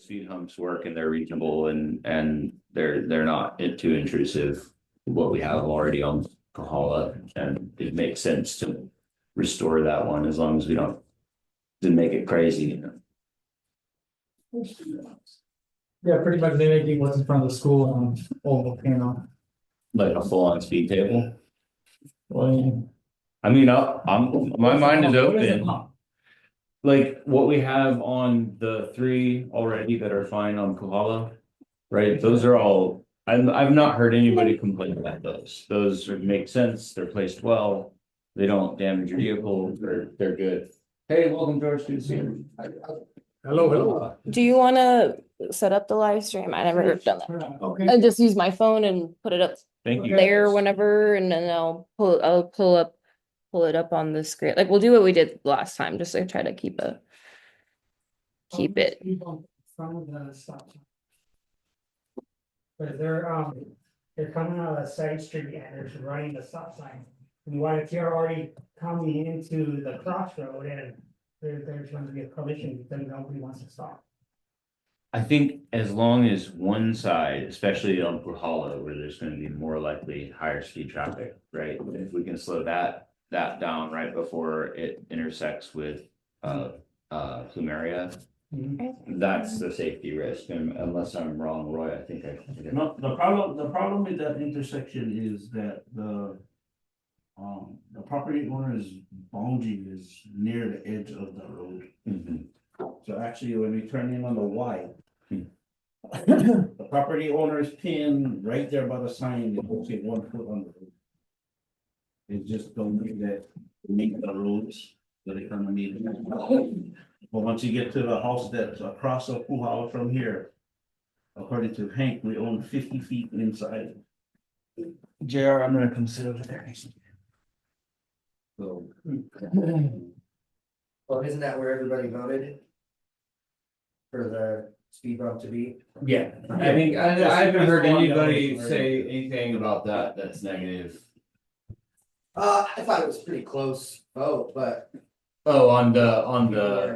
speed humps work and they're reasonable and they're not too intrusive. What we have already on Kahala, and it makes sense to restore that one as long as we don't make it crazy, Yeah, pretty much anything what's in front of the school on Old Volcano. like a full on speed table. Well, I mean, my mind is what is it, open. huh? Like what we have on the three already that are fine on Kohala, right? Those are all, I've not heard anybody complain about those. Those make sense, they're placed well, they don't damage your vehicle, they're good. Hey, welcome George, good to see you. Hello, hello. Do you want to set up the live stream? I never done that. Okay. I just use my phone and put it up Thank you. there whenever, and then I'll pull it up on the screen. Like we'll do what we did last time, just to try to keep it. Front of the stop sign. But they're coming out of a side street and they're running the stop sign. And if you're already coming into the crossroad and there's going to be a collision, then nobody wants to stop. I think as long as one side, especially on Kohala, where there's gonna be more likely higher speed traffic, right? If we can slow that down right before it intersects with Plumeria, that's the safety risk, and unless I'm wrong, Roy, I think I. No, the problem with that intersection is that the property owner's boundary is near the edge of the road. Mhm. So actually, when we turn in on the Y, the property owner's pin right there by the sign, it will say 1 foot on the road. It just don't make the roads that they kind of need. But once you get to the house that's across the pool house from here, according to Hank, we own 50 feet inside. JR, I'm gonna come sit over there. So. Well, isn't that where everybody voted? For the speed bump to be? Yeah, I think, I haven't heard anybody say anything about that that's negative. I thought it was pretty close vote, but Oh,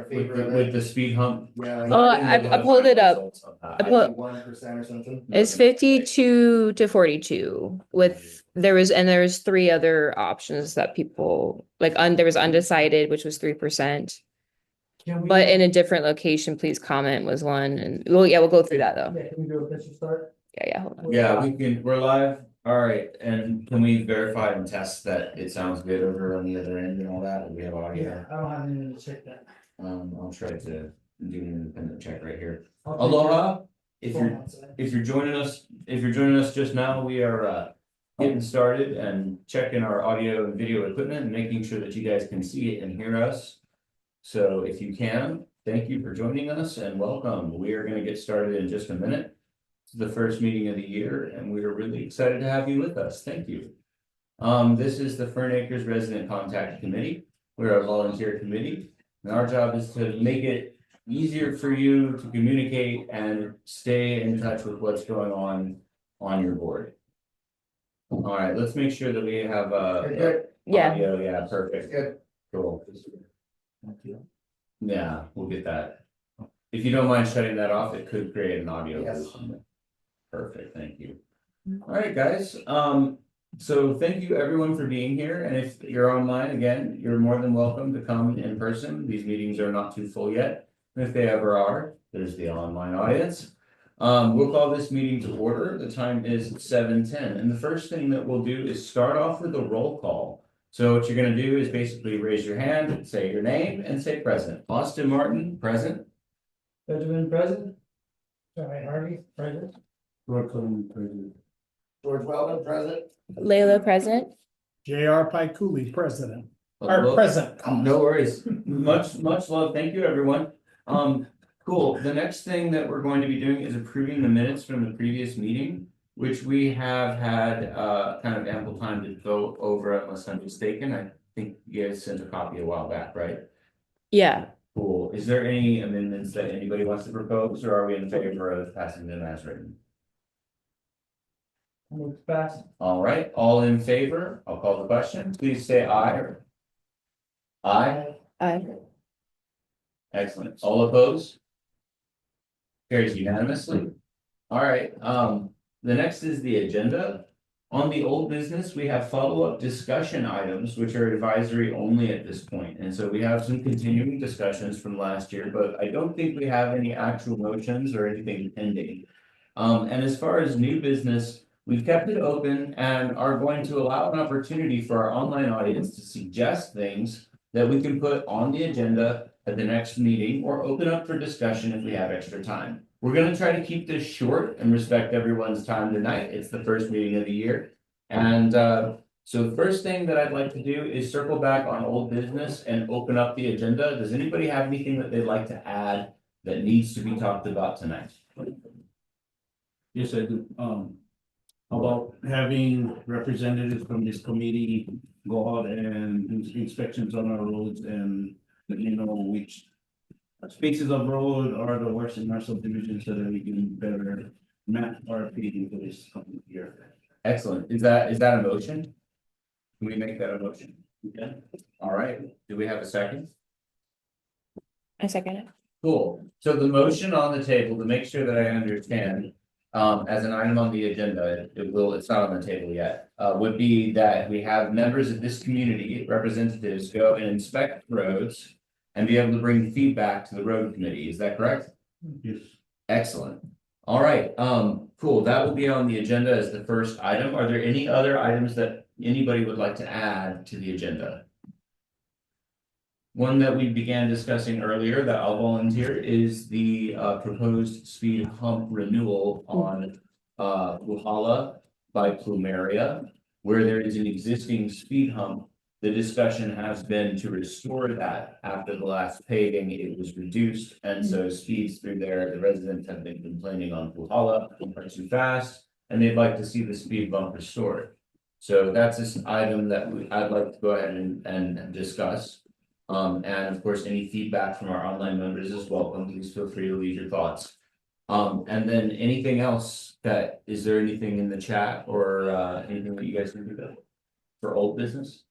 with the speed hump. yeah. Oh, I pulled it up. I put 1% or something. it's 52 to 42 with there was 3 other options that people like there was undecided, which was 3%. But in a different location, please comment was one, and we'll go through that though. Yeah, can we do a picture start? Yeah, hold on. Yeah, we're live. All right, and can we verify and test that it sounds good over on the other end and all that? We have audio. I don't have anything to check that. I'll try to do an independent check right here. I'll take Aloha. your If phone you're outside. if you're joining us just now, we are getting started and checking our audio and video equipment and making sure that you guys can see it and hear us. So if you can, thank you for joining us and welcome. We are going to get started in just a minute. It's the first meeting of the year, and we are really excited to have you with us. Thank you. This is the Fern Acres Resident Contact Committee. We're a volunteer committee, and our job is to make it easier for you to communicate and stay in touch with what's going on your board. All right, let's make sure that we have Yeah. audio. Yeah, perfect. Good. Cool. Yeah, we'll get that. If you don't mind shutting that off, it could create an audio. Yes. loop. Perfect, thank you. All right, guys, so thank you everyone for being here, and if you're online, again, you're more than welcome to come in person. These meetings are not too full yet, and if they ever are, there's the online audience. We'll call this meeting to order. The time is 7:10, and the first thing that we'll do is start off with a roll call. So what you're gonna do is basically raise your hand, say your name, and say present. Austin Martin, present. Benjamin present. Charlie Harvey present. George President. George Weldon, present. Layla present. J.R. Cooley, president. Well, Present. no worries. Much love. Thank you, everyone. Cool. The next thing that we're going to be doing is approving the minutes from the previous meeting, which we have had kind of ample time to go over, unless I'm mistaken. I think you guys sent a copy a while back, right? Yeah. Cool. Is there any amendments that anybody wants to propose, or are we in favor of passing them as written? Move fast. All right, all in favor? I'll call the question. Please say aye. Aye. Aye. Excellent. All opposed? Carries unanimously. All right, the next is the agenda. On the old business, we have follow-up discussion items, which are advisory only at this point. And so we have some continuing discussions from last year, but I don't think we have any actual motions or anything pending. And as far as new business, we've kept it open and are going to allow an opportunity for our online audience to suggest things that we can put on the agenda at the next meeting or open up for discussion if we have extra time. We're gonna try to keep this short and respect everyone's time tonight. It's the first meeting of the year. And so the first thing that I'd like to do is circle back on old business and open up the agenda. Does anybody have anything that they'd like to add that needs to be talked about tonight? Yes, I do. How about having representatives from this committee go out and do inspections on our roads and let you know which spaces of road are the worst in our subdivision so that we can better map our paving for this coming year. Excellent. Is that a motion? Can we make that a motion? Okay. All right. Do we have a second? I second it. Cool. So the motion on the table, to make sure that I understand, as an item on the agenda, it's not on the table yet, would be that we have members of this community, representatives, go and inspect roads and be able to bring feedback to the road committee. Is that correct? Yes. Excellent. All right, cool. That will be on the agenda as the first item. Are there any other items that anybody would like to add to the agenda? One that we began discussing earlier that I'll volunteer is the proposed speed hump renewal on Wuhala by Plumeria, where there is an existing speed hump. The discussion has been to restore that after the last paving, it was reduced, and so speeds through there, the residents have been complaining on Wuhala are too fast, and they'd like to see the speed bump restored. So that's this item that I'd like to go ahead and discuss. And of course, any feedback from our online members is welcome. Please feel free to leave your thoughts. And then anything else is there anything in the chat or anything that you guys can do that for old business?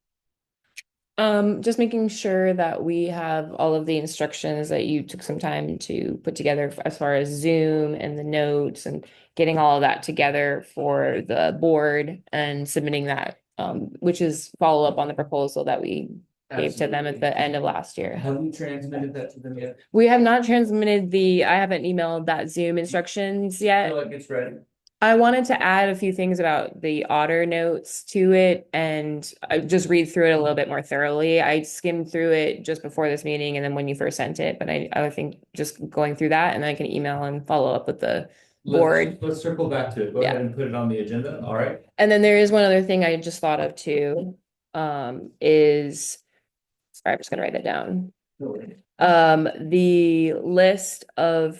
Just making sure that we have all of the instructions that you took some time to put together as far as Zoom and the notes and getting all of that together for the board and submitting that, which is follow up on the proposal that we gave to them at the end of last year. Have we transmitted that to them yet? We have not transmitted I haven't emailed that Zoom instructions I yet. feel like it's ready. I wanted to add a few things about the otter notes to it and I just read through it a little bit more thoroughly. I skimmed through it just before this meeting and then when you first sent it, but I think just going through that and then I can email and follow up with the board. Let's circle back to it. Go ahead and put it on the agenda. All right. And then there is one other thing I just thought of too, is, sorry, I'm just gonna write that down. The list of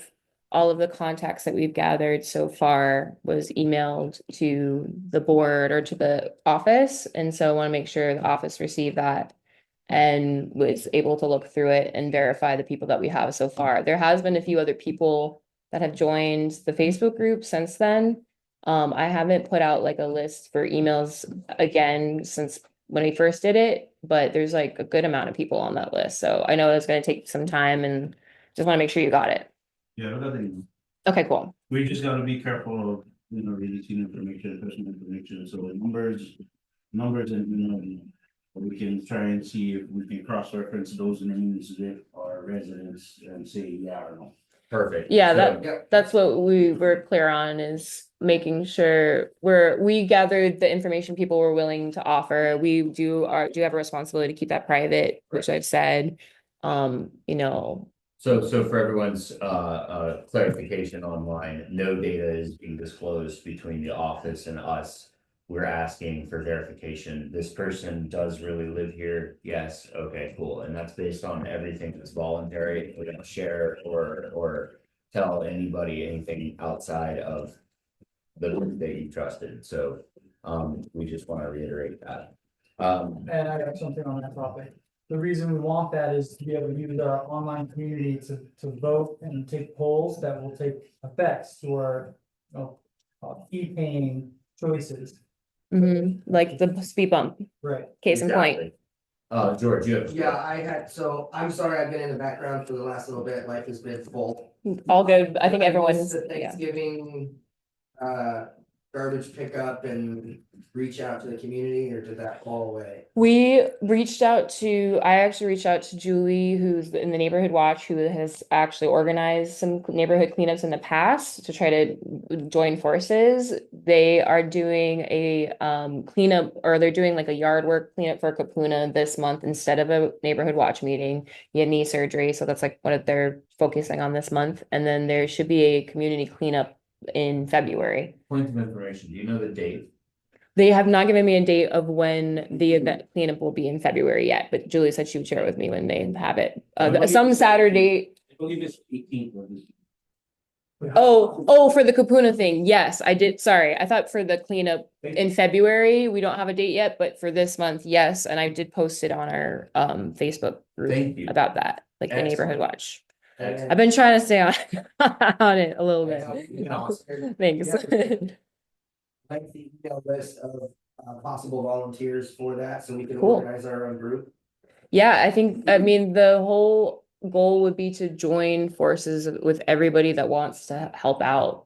all of the contacts that we've gathered so far was emailed to the board or to the office. And so I want to make sure the office received that and was able to look through it and verify the people that we have so far. There has been a few other people that have joined the Facebook group since then. I haven't put out like a list for emails again since when we first did it, but there's like a good amount of people on that list. So I know it's going to take some time and just want to make sure you got it. Yeah, I got it. Okay, cool. We just gotta be careful of, releasing information, personal information, so numbers and, we can try and see if we can cross-reference those names with our residents and say, yeah or no. Perfect. Yeah, So- that's what we were clear on is making sure we gathered the information people were willing to offer. We do have a responsibility to keep that private, which I've said, So for everyone's clarification online, no data is being disclosed between the office and us. We're asking for verification. This person does really live here. Yes, okay, cool. And that's based on everything that's voluntary. We don't share or tell anybody anything outside of the group that you trusted. So we just want to reiterate that. And I got something on that topic. The reason we want that is to be able to use our online community to vote and take polls that will take effects to our, key paying choices. like the speed bump, Right. case in point. Exactly. George, you have. Yeah, I'm sorry, I've been in the background for the last little bit, life has been full. all good. I think Did everyone's, miss the yeah. Thanksgiving, garbage pickup and reach out to the community, or did that fall away? I actually reached out to Julie, who's in the Neighborhood Watch, who has actually organized some neighborhood cleanups in the past to try to join forces. They are doing a cleanup, or they're doing like a yard work cleanup for Kapuna this month instead of a Neighborhood Watch meeting. He had knee surgery, so that's like what they're focusing on this month. And then there should be a community cleanup in February. Point of information, do you know the date? They have not given me a date of when the event cleanup will be in February yet, but Julie said she would share it with me when they have it. Some Saturday. I believe it's 18th. Oh, for the Kapuna thing. Yes, I did. Sorry. I thought for the cleanup in February, we don't have a date yet, but for this month, yes. And I did post it on our Facebook Thank group you. about that, like the Neighborhood Excellent. Watch. Excellent. I've been trying to stay on on it a little bit. Thanks. Lengthy email list of possible volunteers for that, so we can Cool. organize our own group. Yeah, I mean, the whole goal would be to join forces with everybody that wants to help out.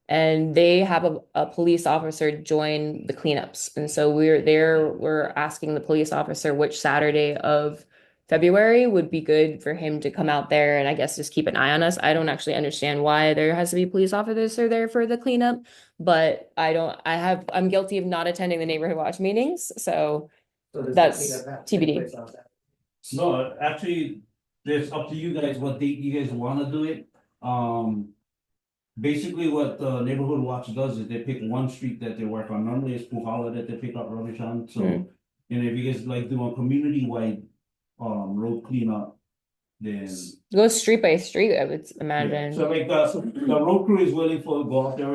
And they have a police officer join the cleanups. And so we're asking the police officer which Saturday of February would be good for him to come out there and I guess just keep an eye on us. I don't actually understand why there has to be police officers there for the cleanup, but I'm guilty of not attending the neighborhood watch meetings, so So does the That's cleanup have to take TBD. place on Saturday? No, actually, it's up to you guys what date you guys wanna do it. Basically what the neighborhood watch does is they pick one street that they work on. Normally it's Puhala that they pick up rubbish on, so. Hmm. And if you guys like do a community-wide, road cleanup, then. Go street by street, I would Yeah, imagine. so like the road crew is willing to go out there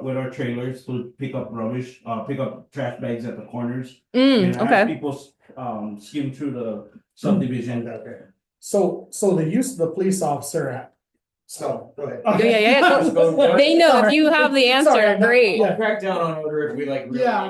with our trailers to pick up rubbish, pick up trash bags at the corners. And have Okay. people skim through the subdivision. Okay, So the use of the police officer. so, go ahead. Yeah. They know if you have the answer, Sorry, great. Yeah. Crack down on odor if we like. Yeah,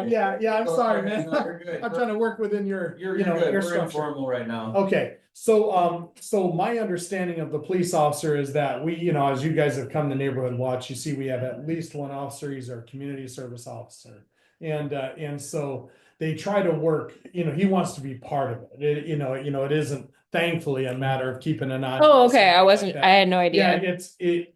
I'm sorry, man. No, you're good. I'm trying to work within your, You're you know, good. your We're structure. informal right now. Okay, so my understanding of the police officer is that we, you know, as you guys have come to Neighborhood Watch, you see we have at least one officer, he's our community service officer. And so they try to work, you know, he wants to be part of it. It isn't thankfully a matter of keeping an eye. Oh, on okay. I something wasn't, like I that. had no Yeah, idea.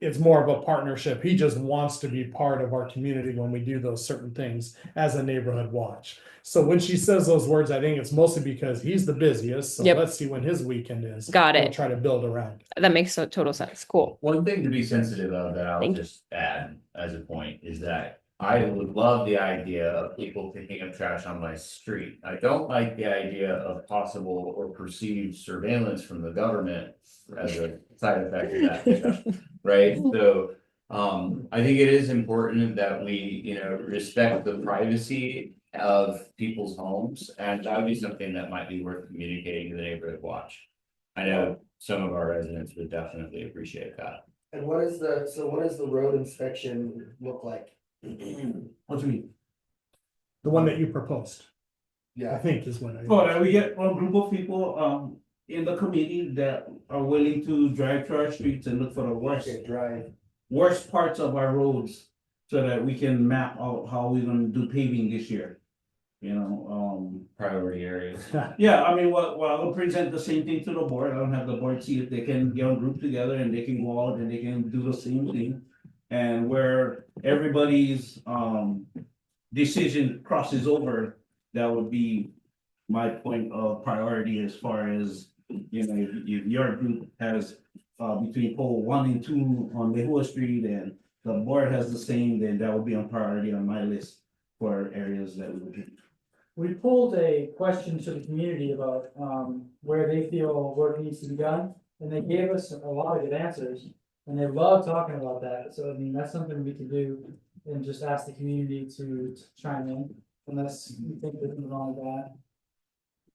it's more of a partnership. He just wants to be part of our community when we do those certain things as a neighborhood watch. So when she says those words, I think it's mostly because he's the busiest. So Yep. let's see when his weekend is. Got We'll it. try to build around it. That makes total sense. Cool. One thing to be sensitive of that I'll Thank you. just add as a point is that I would love the idea of people picking up trash on my street. I don't like the idea of possible or perceived surveillance from the government as a side effect of that pickup, right? So I think it is important that we, respect the privacy of people's homes, and that would be something that might be worth communicating to the neighborhood watch. I know some of our residents would definitely appreciate that. And what does the road inspection look like? What do you mean? The one that you proposed, I Yeah, think is what I. Oh, we get a group of people, in the committee that are willing to drive to our streets and look for the okay, drive. worst parts of our roads. So that we can map out how we're gonna do paving this year. Priority areas. Yeah, I mean, I'll present the same thing to the board. I don't have the board see if they can get a group together and they can go out and they can do the same thing. And where everybody's decision crosses over, that would be my point of priority as far as, if your group has between pole 1 and 2 on Lehua Street and the board has the same, then that would be on priority on my list for areas that we would. We pulled a question to the community about where they feel work needs to be done, and they gave us a lot of good answers. And they love talking about that, so I mean, that's something we can do and just ask the community to chime in, unless you think there's anything wrong with that.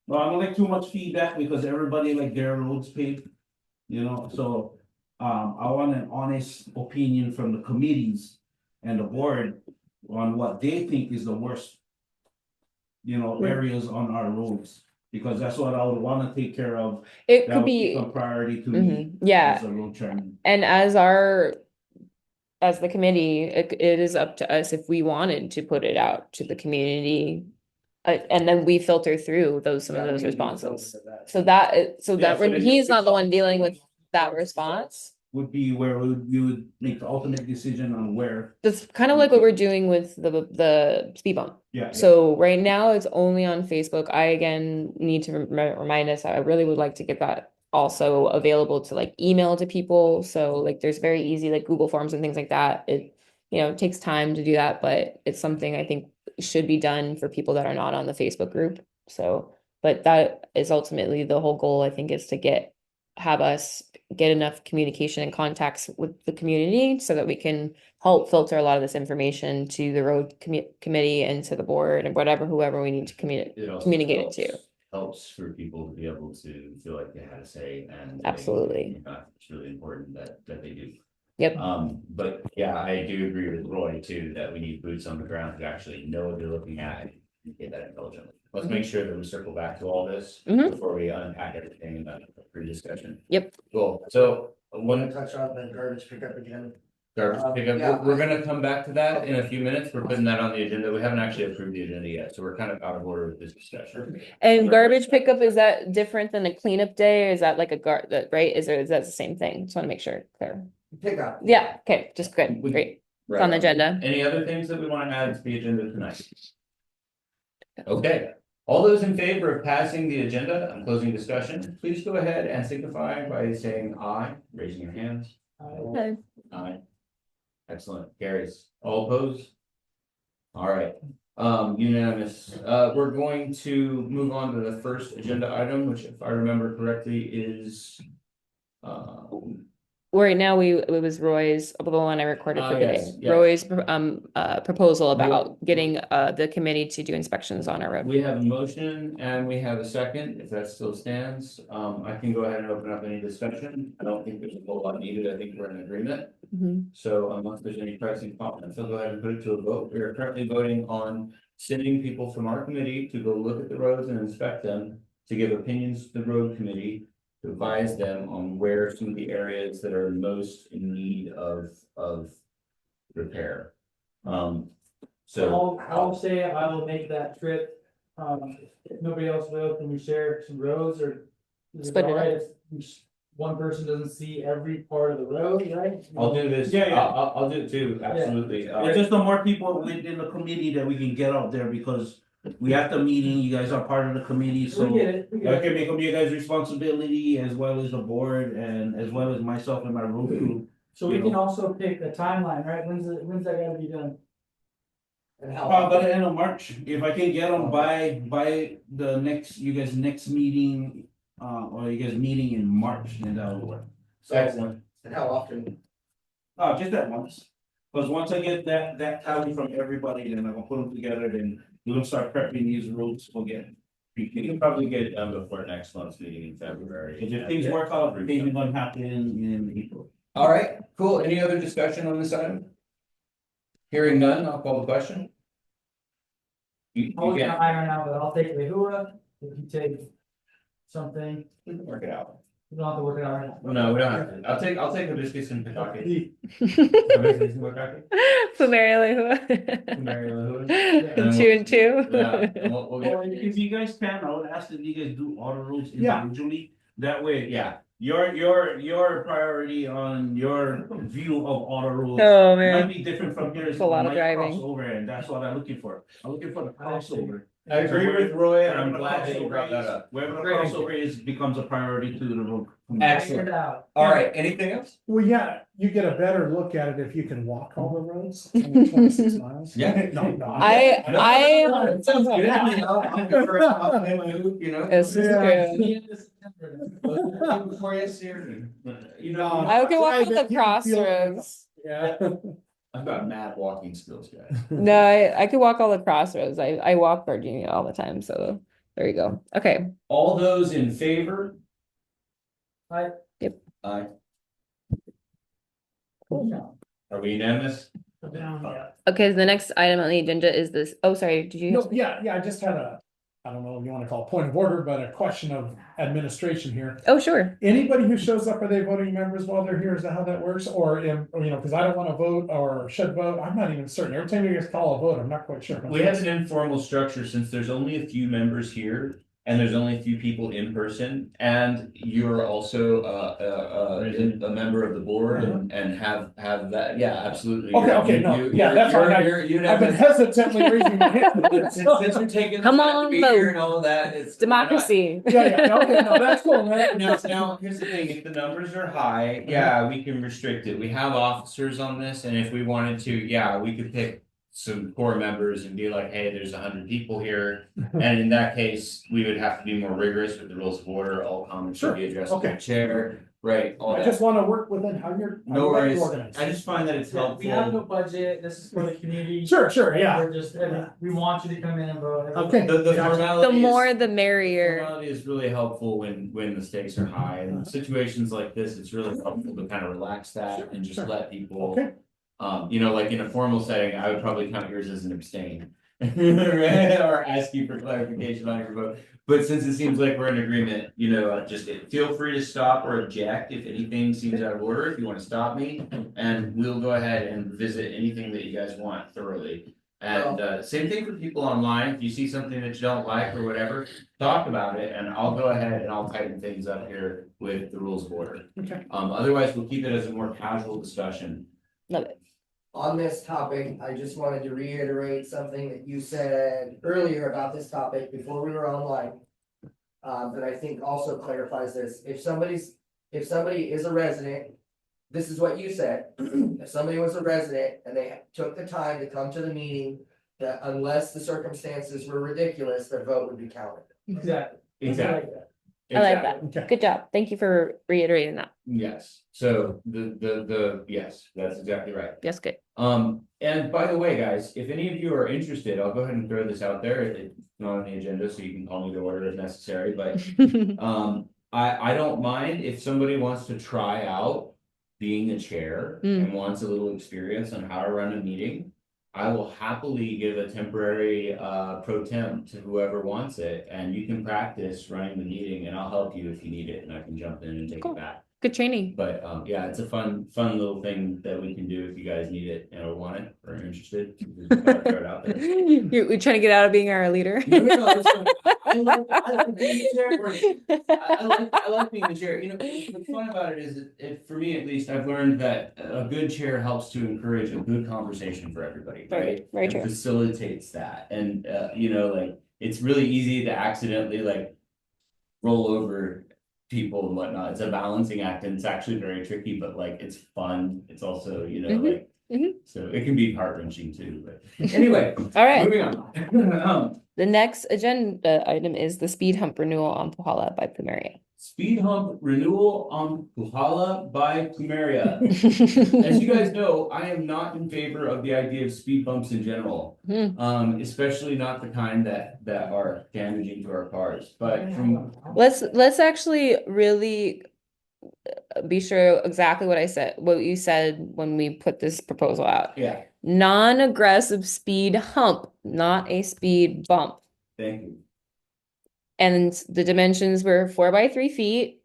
Well, I don't like too much feedback because everybody like their roads paved, so. I want an honest opinion from the committees and the board on what they think is the worst. Areas on our roads. Because that's what I would wanna take care of. It That could would be, become priority to me mhm, yeah, as a road chairman. and as the committee, it is up to us if we wanted to put it out to the community. And then we filter through some of those responses. So when he's not the one dealing with that response. Would be where we would make the ultimate decision on where. That's kind of like what we're doing with the speed bump. Yeah. So right now it's only on Facebook. I again need to remind us, I really would like to get that also available to like email to people. So like there's very easy like Google Forms and things like that. It takes time to do that, but it's something I think should be done for people that are not on the Facebook group. So, but that is ultimately the whole goal, I think, is to have us get enough communication and contacts with the community so that we can help filter a lot of this information to the road committee and to the board and whoever we need to It also communicate it to. helps for people to be able to feel like they had a say and. Absolutely. It's really important that they do. Yep. But yeah, I do agree with Roy too, that we need boots on the ground to actually know what they're looking at and get that intelligently. Let's make sure that we circle back to all this Mhm. before we unpack everything in the pre-discussion. Yep. Cool, so Want to one touch on the garbage pickup again? garbage pickup, Yeah. we're gonna come back to that in a few minutes. We're putting that on the agenda. We haven't actually approved the agenda yet, so we're kind of out of order with this discussion. And garbage pickup, is that different than a cleanup day? Or is that like right? Is that the same thing? Just want to make sure, clear. Pickup. Yeah, okay, just good, great. It's on the agenda. Any other things that we want to add to the agenda tonight? Okay, all those in favor of passing the agenda and closing discussion, please go ahead and signify by saying aye, raising your hands. Okay. Aye. Excellent, carries. All opposed? All right, unanimous. We're going to move on to the first agenda item, which if I remember correctly is. Right now, it was Roy's, the one I recorded for today. Yes, yes. Roy's proposal about getting the committee to do inspections on our road. We have a motion and we have a second, if that still stands. I can go ahead and open up any discussion. I don't think there's a whole lot needed. I think we're in agreement. Mhm. So unless there's any pressing comments, I'll go ahead and put it to a vote. We are currently voting on sending people from our committee to go look at the roads and inspect them, to give opinions to the road committee, to advise them on where some of the areas that are most in need of repair. So. I'll say I will make that trip. If nobody else will, can we share some roads or? Is it Split it up. alright if one person doesn't see every part of the road, right? I'll do this. Yeah, yeah. I'll do it too, absolutely. It's just the more people within the committee that we can get out there, because we have the meeting, you guys are part of the committee, so. We get it, we get That it. can become you guys' responsibility as well as the board and as well as myself and my road crew. So we can also pick a timeline, right? When's that gotta be done? And how? By the end of March, if I can get them by the next, you guys' next meeting, or you guys' meeting in March, then that will work. Excellent. And how often? Just that once, cause once I get that tally from everybody, then I'm gonna put them together, then we're gonna start prepping these roads again. You can probably get it done before next month's meeting in February. If things work out, maybe gonna happen in April. All right, cool. Any other discussion on this item? Hearing none, I'll call the question. You I was can, gonna iron out, but I'll take Lehua, if you take something, we can work it out. you don't have to work it out right now. No, we don't have to. I'll take hibiscus and pitaki. Hibiscus and pitaki. Mary Lou. And 2 and 2. Yeah, and we'll get- Or if you guys can, I would ask that you guys do all the roads Yeah. individually, that way, Yeah, your priority on your view of all the roads. Oh, Might man. be different from yours. It's a lot of might driving. cross over, and that's what I'm looking for. I'm looking for the crossover. I agree with Roy, and I'm Wherever the glad that you crossover brought that is- up. Wherever the Great. crossover is, becomes a priority to the road. Excellent. Iron it out. All right, anything else? Well, yeah, you get a better look at it if you can walk all the roads, only 26 miles. Yeah. No, no. I It sounds good. I'm good for a loop, you know? This is Yeah. good. Before you see her. You know, I can walk I on the bet you can feel it. crossroads. Yeah. I've got mad walking skills, guys. No, I could walk all the crossroads. I walk Virginia all the time, so there you go. Okay. All those in favor? Aye. Yep. Aye. Cool. Are we unanimous? Down, yeah. Okay, the next item on the agenda is this. Oh, sorry, did you? No, yeah, I just had I don't know if you wanna call it point of order, but a question of administration here. Oh, sure. Anybody who shows up, are they voting members while they're here? Is that how that works? Or, cause I don't wanna vote or should vote. I'm not even certain. Every time you guys call a vote, I'm not quite sure. We have an informal structure since there's only a few members here. And there's only a few people in person, and you're also a member of the board and have that, yeah, absolutely. Okay, no, yeah, that's fine. I've been hesitantly raising my hand. Since you're taking. Come the time to on, be vote. here and all that, it's. Democracy. Yeah, okay, no, that's cool, man. Now, here's the thing, if the numbers are high, yeah, we can restrict it. We have officers on this, and if we wanted to, yeah, we could pick some core members and be like, hey, there's 100 people here. And in that case, we would have to be more rigorous with the rules of order, all comments should be addressed to the chair, right? All I that. just wanna work within how you're. No worries, organized. I just find that it's Yeah, we have no helpful. budget, this is for the community. Sure, yeah. We're just, we want you to come in and vote. Okay. The formality The is- more the merrier. Formality is really helpful when the stakes are high, and in situations like this, it's really helpful to kind of relax that and just Sure. let people. Okay. Like in a formal setting, I would probably count yours as an abstain. Right? Or ask you for clarification on your vote, but since it seems like we're in agreement, just feel free to stop or object if anything seems out of order, if you wanna stop me. And we'll go ahead and visit anything that you guys want thoroughly. And same thing for people online, if you see something that you don't like or whatever, talk about it, and I'll go ahead and I'll tighten things up here with the rules of order. Okay. Otherwise, we'll keep it as a more casual discussion. Love it. On this topic, I just wanted to reiterate something that you said earlier about this topic before we were online. That I think also clarifies this, if somebody is a resident, this is what you said. If somebody was a resident and they took the time to come to the meeting, that unless the circumstances were ridiculous, their vote would be counted. Exactly. Exactly. I like Exactly. that. Okay. Good job. Thank you for reiterating that. Yes, so yes, that's exactly right. Yes, good. And by the way, guys, if any of you are interested, I'll go ahead and throw this out there. It's not on the agenda, so you can call me to order if necessary, but I don't mind if somebody wants to try out being a chair and wants a little experience on how to run a meeting. I will happily give a temporary pro temp to whoever wants it, and you can practice running the meeting, and I'll help you if you need it, and I can jump in and take Cool. it back. Good training. But yeah, it's a fun little thing that we can do if you guys need it or want it or are interested. Just gotta throw it out there. You're trying to get out of being our leader. No, it's fine. I like being the chair. I like being the chair. What's fun about it is for me at least, I've learned that a good chair helps to encourage a good conversation for everybody, right? Very It true. facilitates that, and it's really easy to accidentally roll over people and whatnot. It's a balancing act, and it's actually very tricky, but it's fun. It's also mhm. so it can be heart-wrenching too, but anyway. All right. Moving on. The next agenda item is the speed hump renewal on Puhala by Plumeria. Speed hump renewal on Puhala by Plumeria. As you guys know, I am not in favor of the idea of speed bumps in general. Especially not the kind that are damaging to our cars, but from. Let's actually really be sure exactly what you said when we put this proposal out. Yeah, Non-aggressive speed hump, not a speed bump. thank you. And the dimensions were 4 by 3 feet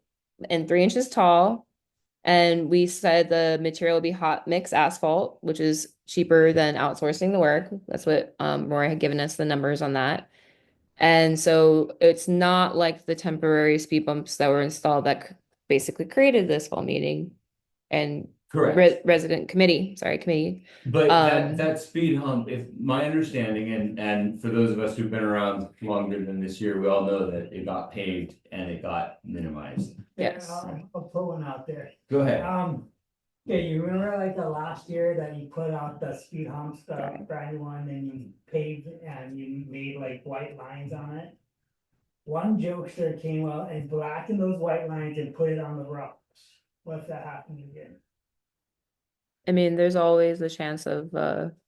and 3 inches tall. And we said the material would be hot mix asphalt, which is cheaper than outsourcing the work. That's what Roy had given us the numbers on that. And so it's not like the temporary speed bumps that were installed that basically created this fall meeting and Correct. resident committee. But Um, that speed hump, if my understanding, and for those of us who've been around longer than this year, we all know that it got paved and it got minimized. Yes. I'll put one out there. Go ahead. Yeah, you remember the last year that you put out the speed humps, the brand new one, and you paved and you made white lines on it? One jokester came out and blackened those white lines and put it on the rocks. What if that happened again? I mean, there's always the chance of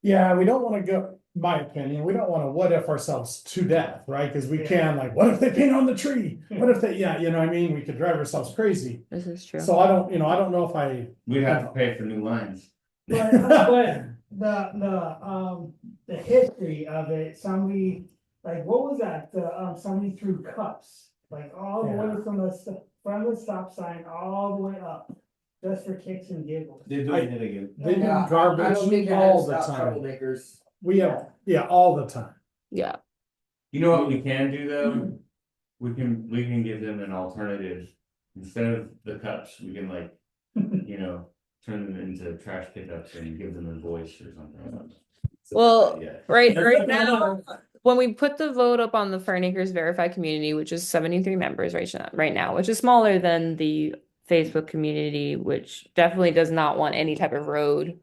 Yeah, we don't wanna go, my opinion, we don't wanna what if ourselves to death, right? Cause we can what if they paint on the tree? What if they, you know what I mean? We could drive ourselves crazy. this is true. So I don't know if I, We'd have to pay for new lines. But the history of it, somebody like, what was that, somebody threw cups, like all the way Yeah. from the front of the stop sign all the way up. Just for kicks and giggles. They're doing it again. They do Yeah, I don't garbage think that all has the stopped time. troublemakers. We have, yeah, all the time. Yeah, You know what we can do though? We can give them an alternative. Instead of the cups, we can like, you know, turn them into trash pickups and give them a voice or something. well, Yeah. right now, when we put the vote up on the Fern Acres Verified Community, which is 73 members right now, which is smaller than the Facebook community, which definitely does not want any type of road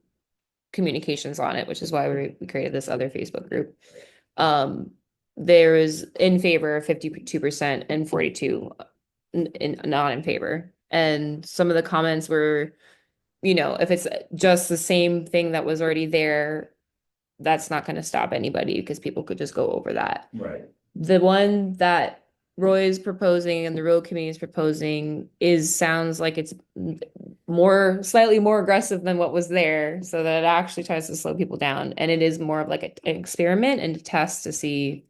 communications on it, which is why we created this other Facebook group. There is in favor of 52% and 42 not in favor. And some of the comments were, you know, if it's just the same thing that was already there, that's not going to stop anybody because people could just go over that. Right. The one that Roy is proposing and the road committee is proposing sounds like it's slightly more aggressive than what was there, so that it actually tries to slow people down, and it is more of like an experiment and a test to see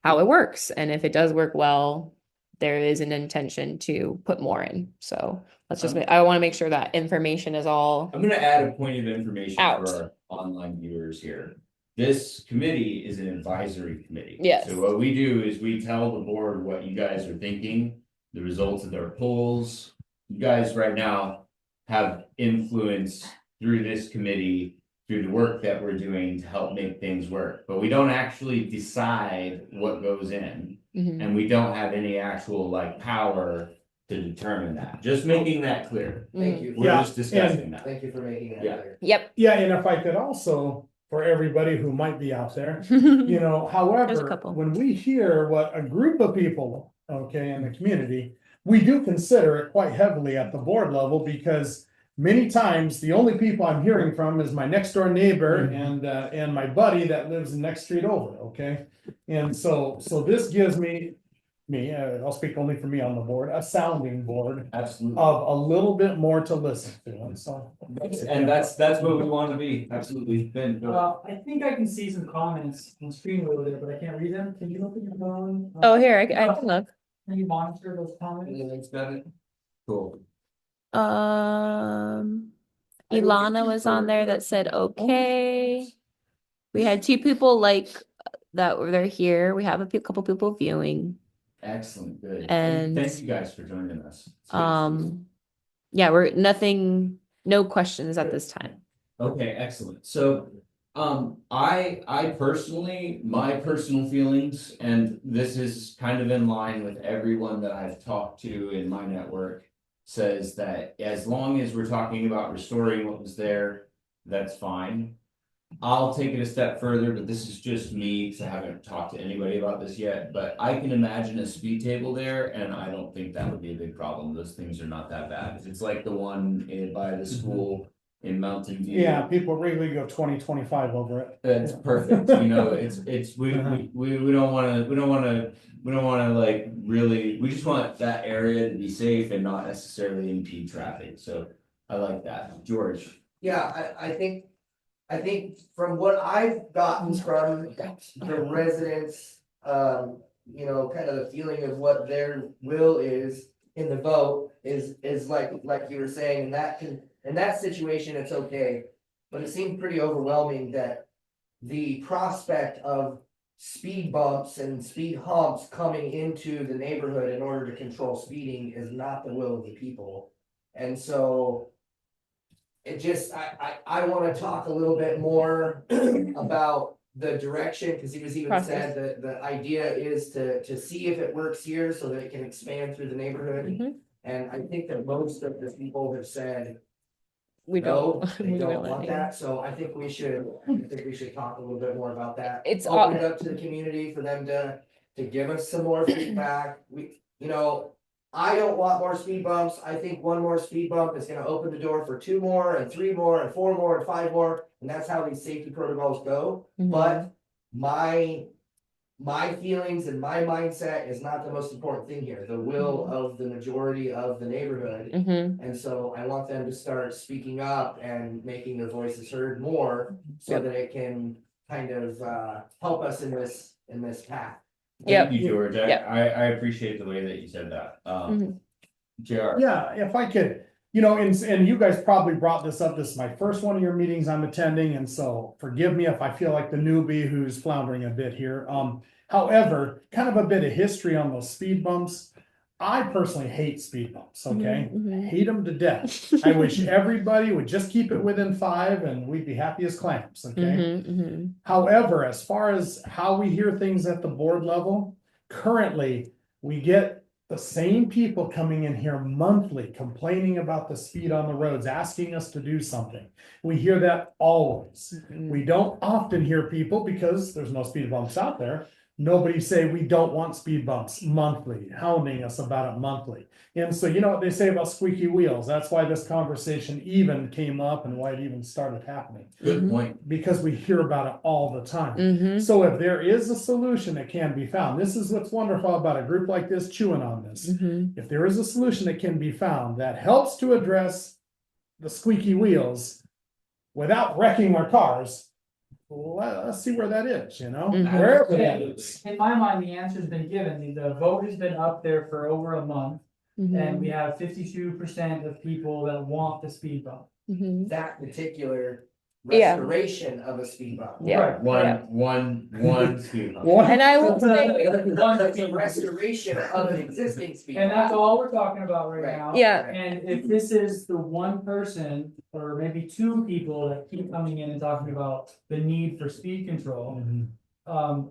how it works, and if it does work well, there is an intention to put more in. So let's just I want to make sure that information is all I'm gonna add a point of information Out. for our online viewers here. This committee is an advisory committee. Yes. So what we do is we tell the board what you guys are thinking, the results of their polls. You guys right now have influence through this committee, through the work that we're doing to help make things work. But we don't actually decide what goes in, Mhm. and we don't have any actual like power to determine that. Just making that clear. Thank you. We're Yeah, just discussing that. Thank you for making that Yeah. clear. Yep. Yeah, and if I could also, for everybody who might be out there, you know, There's a however, couple. when we hear what a group of people, okay, in the community, we do consider it quite heavily at the board level, because many times the only people I'm hearing from is my next door neighbor and my buddy that lives the next street over, okay? And so this gives me, I'll speak only for me on the board, a sounding board Absolutely. of a little bit more to listen to, and so. And that's what we want to be. Absolutely. Ben, go. I think I can see some comments on screen over there, but I can't read them. Can you open your phone? Oh, here, I can look. Can you monitor those comments? Anything's got it? Cool. Ilana was on there that said, okay. We had 2 people that were there here. We have couple people viewing. Excellent, good. And- Thank you guys for joining us. It's good to see you. Yeah, no questions at this time. Okay, excellent. So, I personally, my personal feelings, and this is kind of in line with everyone that I've talked to in my network, says that as long as we're talking about restoring what was there, that's fine. I'll take it a step further, but this is just me, because I haven't talked to anybody about this yet, but I can imagine a speed table there, and I don't think that would be a big problem. Those things are not that bad. If it's like the one by the school in Mountain View. Yeah, people regularly go 20-25 over it. That's perfect, you know, we don't wanna like really, we just want that area to be safe and not necessarily impede traffic, so I like that. George? Yeah, I think from what I've gotten from the residents, you know, kind of the feeling of what their will is in the vote is like you were saying, in that situation, it's okay. But it seemed pretty overwhelming that the prospect of speed bumps and speed humps coming into the neighborhood in order to control speeding is not the will of the people. And so it just, I wanna talk a little bit more about the direction, cause he was even said that the idea is to see if it works here so that it can expand through the neighborhood. Mhm. And I think that most of the people have said, We no, don't. they we don't don't want let that, so I think we should talk a little bit more about that. It's Open it up to the community for them to give us some more feedback. You know, I don't want more speed bumps. I think one more speed bump is gonna open the door for 2 more and 3 more and 4 more and 5 more, and that's how these safety protocols go. Mhm. But my feelings and my mindset is not the most important thing here, the will of the majority of the neighborhood. Mhm. And so I want them to start speaking up and making their voices heard more, so Yep. that it can kind of help us in this path. Thank Yep. you, George. Yep. I appreciate the way that you said that. Mhm. JR. Yeah, if I could, and you guys probably brought this up, this is my first one of your meetings I'm attending, and so forgive me if I feel like the newbie who's floundering a bit here. However, kind of a bit of history on those speed bumps. I personally hate speed bumps, okay? Mhm. Hate them to death. I wish everybody would just keep it within 5 and we'd be happy as clams, okay? Mhm, mhm. However, as far as how we hear things at the board level, currently, we get the same people coming in here monthly complaining about the speed on the roads, asking us to do something. We hear that always. We don't often hear people, because there's no speed bumps out there, nobody say we don't want speed bumps monthly, hounding us about it monthly. And so, you know what they say about squeaky wheels? That's why this conversation even came up and why it even started happening. Good Mhm. point. Because we hear about it all the time. Mhm. So if there is a solution that can be found, this is what's wonderful about a group like this chewing on this. Mhm. If there is a solution that can be found that helps to address the squeaky wheels without wrecking our cars, let's see where that is, Mhm. wherever that is. In my mind, the answer's been given, the vote has been up there for over a month, and we Mhm. have 52% of people that want the speed bump. Mhm. That particular Yeah. restoration of a speed bump. Yeah. Right. One speed bump. And I will say, That's a restoration of an existing speed And that's bump. all we're talking about right Right. now. yeah, And if this is the one person, or maybe two people that keep coming in and talking about the need for speed control,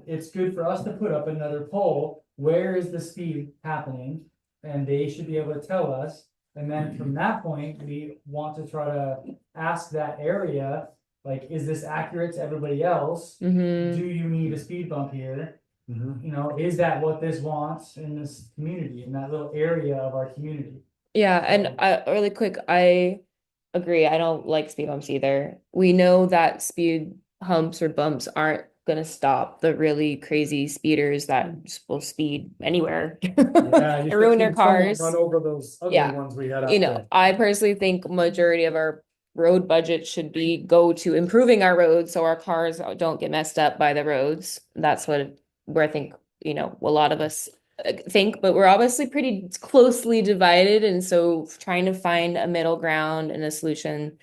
it's good for us to put up another poll, where is the speed happening? And they should be able to tell us, and then from that point, we want to try to ask that area, like, is this accurate to everybody else? mhm. Do you need a speed bump here? Mhm. You know, is that what this wants in this community, in that little area of our community? Yeah, and really quick, I agree. I don't like speed bumps either. We know that speed humps or bumps aren't gonna stop the really crazy speeders that just will speed anywhere Yeah, and you ruin their should see someone cars. run over those Yeah. other ones we had out You know, there. I personally think majority of our road budget should go to improving our roads so our cars don't get messed up by the roads. That's where I think, a lot of us think, but we're obviously pretty closely divided, and so trying to find a middle ground and a solution.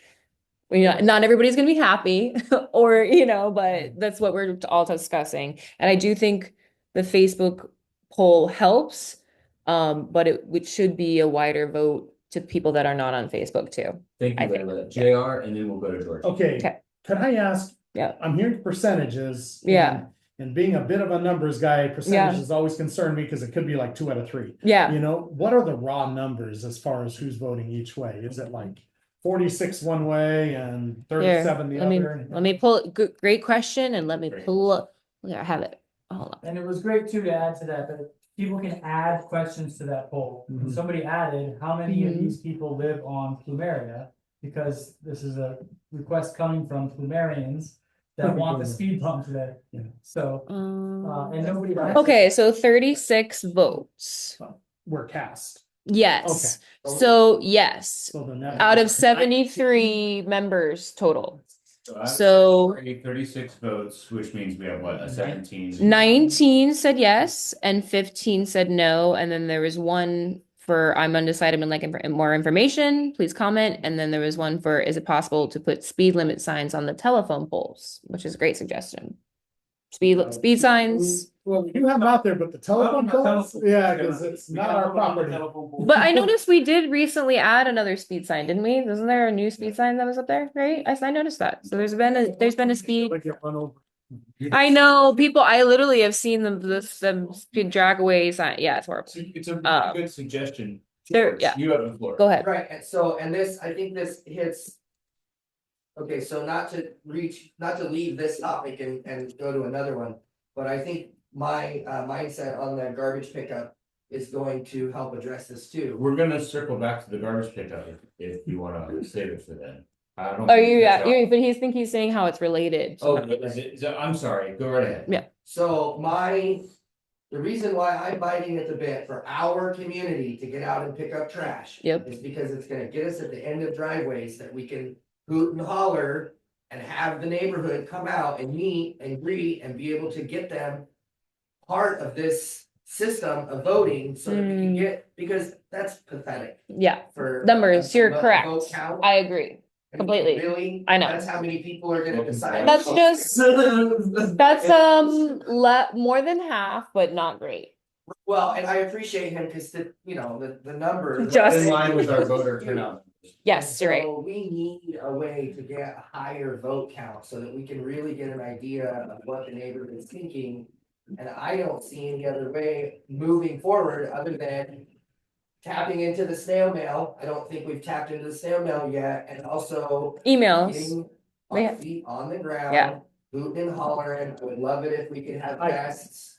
Not everybody's gonna be happy, or but that's what we're all discussing. And I do think the Facebook poll helps, but it should be a wider vote to people that are not on Facebook too. Thank I you, think, Layla. yeah. JR, and then we'll go to George. Okay, Okay. can I ask? Yeah. I'm hearing percentages. Yeah. And being a bit of a numbers guy, percentages always concern me because it could be like 2 out of 3. Yeah. What are the raw numbers as far as who's voting each way? Is it like 46 one way and 37 the other? Let me pull, great question, and let me pull up, I have it, hold on. And it was great too to add to that people can add questions to that poll. And Mhm. somebody added, how many of Mhm. these people live on Plumeria? Because this is a request coming from Plumerians that want the speed bump today. Yeah. So, and nobody. Okay, so 36 votes. Were cast. Yes. So yes, So then that. out of 73 members total. I have So 36 votes, which means we have what, a 17? 19 said yes and 15 said no. And then there was one for I'm undecided and like more information, please comment. And then there was one for is it possible to put speed limit signs on the telephone poles, which is a great suggestion. Speed signs. Well, we do have them out there, but the telephone poles, yeah, because it's not our property. But I noticed we did recently add another speed sign, didn't we? Wasn't there a new speed sign that was up there, right? I noticed that. So there's been a speed. Like get run over. I know people. I literally have seen them speed drag away sign. Yeah, it's horrible. It's a good suggestion. There, George, yeah. You have the floor. Go ahead. Right, and so, and this, I think this hits. Okay, so not to leave this topic and go to another one, but I think my mindset on the garbage pickup is going to help address this too. We're gonna circle back to the garbage pickup if you wanna save it for then. I don't. Are think you? that's Yeah, out. but he's saying how it's related. Oh, I'm sorry, go right ahead. Yeah. So the reason why I'm biting at the bit for our community to get out and pick up trash. Yep. Is because it's gonna get us at the end of driveways that we can hoot and holler. And have the neighborhood come out and meet and greet and be able to get them. part of this system of voting so that we can get, because that's pathetic Yeah, for. numbers, you're a correct. vote count. I agree. I mean, completely. Really? I know. That's how many people are gonna decide. That's just, that's more than half, but not great. Well, and I appreciate him, cause the numbers. Just- In line with our voter turnout. Yes, you're right. So we need a way to get a higher vote count so that we can really get an idea of what the neighborhood is thinking. And I don't see any other way moving forward other than tapping into the snail mail. I don't think we've tapped into the snail mail yet, and also Emails. getting Yeah. our feet on the Yeah. ground, hooting and hollering. I would love it if we could have guests,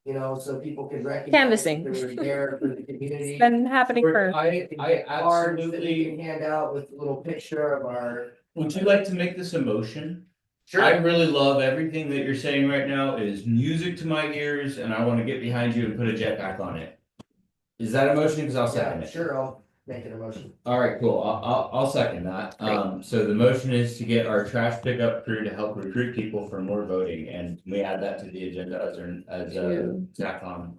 so people could recognize. Canvassing. that we're there for the community. It's been happening for, I Cards that we absolutely, can hand out with a little picture of our. would you like to make this a motion? Sure. I really love everything that you're saying right now is music to my ears and I wanna get behind you and put a jetpack on it. Is that a motion? Cause I'll second Yeah, it. sure, I'll make it a motion. Alright, cool. I'll second that. So the motion is to get our trash pickup crew to help recruit people for more voting and we add that to the agenda as a tack on.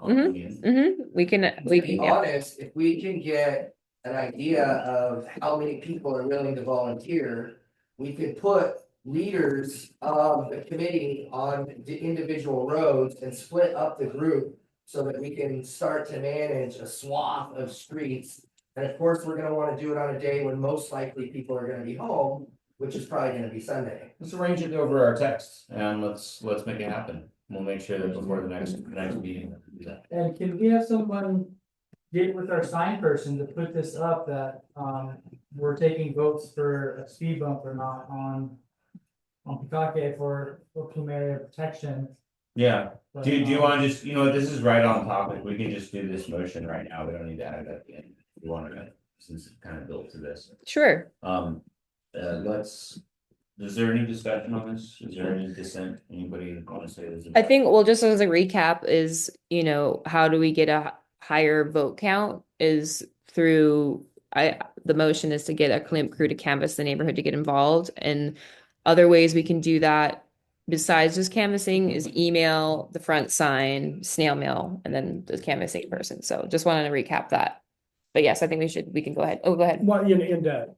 we can, To be yeah. honest, if we can get an idea of how many people are willing to volunteer, we could put leaders of the committee on the individual roads and split up the group so that we can start to manage a swath of streets. And of course, we're gonna wanna do it on a day when most likely people are gonna be home, which is probably gonna be Sunday. Let's arrange it over our text and let's make it happen. We'll make sure that before the next meeting. we do that. And can we have someone get with our sign person to put this up that, we're taking votes for a speed bump or not on Pawtucket for plume area protection. Yeah, But, do you wanna just, what, this is right on topic. We can just do this motion right now. We don't need to add it at the end. If we wanna, since it's kind of built to this. Sure. Is there any discussion on this? Is there any dissent? Anybody wanna say this? I think, well, just as a recap is, how do we get a higher vote count is through, the motion is to get a clamp crew to canvass the neighborhood to get involved, and other ways we can do that besides just canvassing is email, the front sign, snail mail, and then the canvassing person. So just wanted to recap that. But yes, I think we can go ahead. Oh, go ahead. Well, and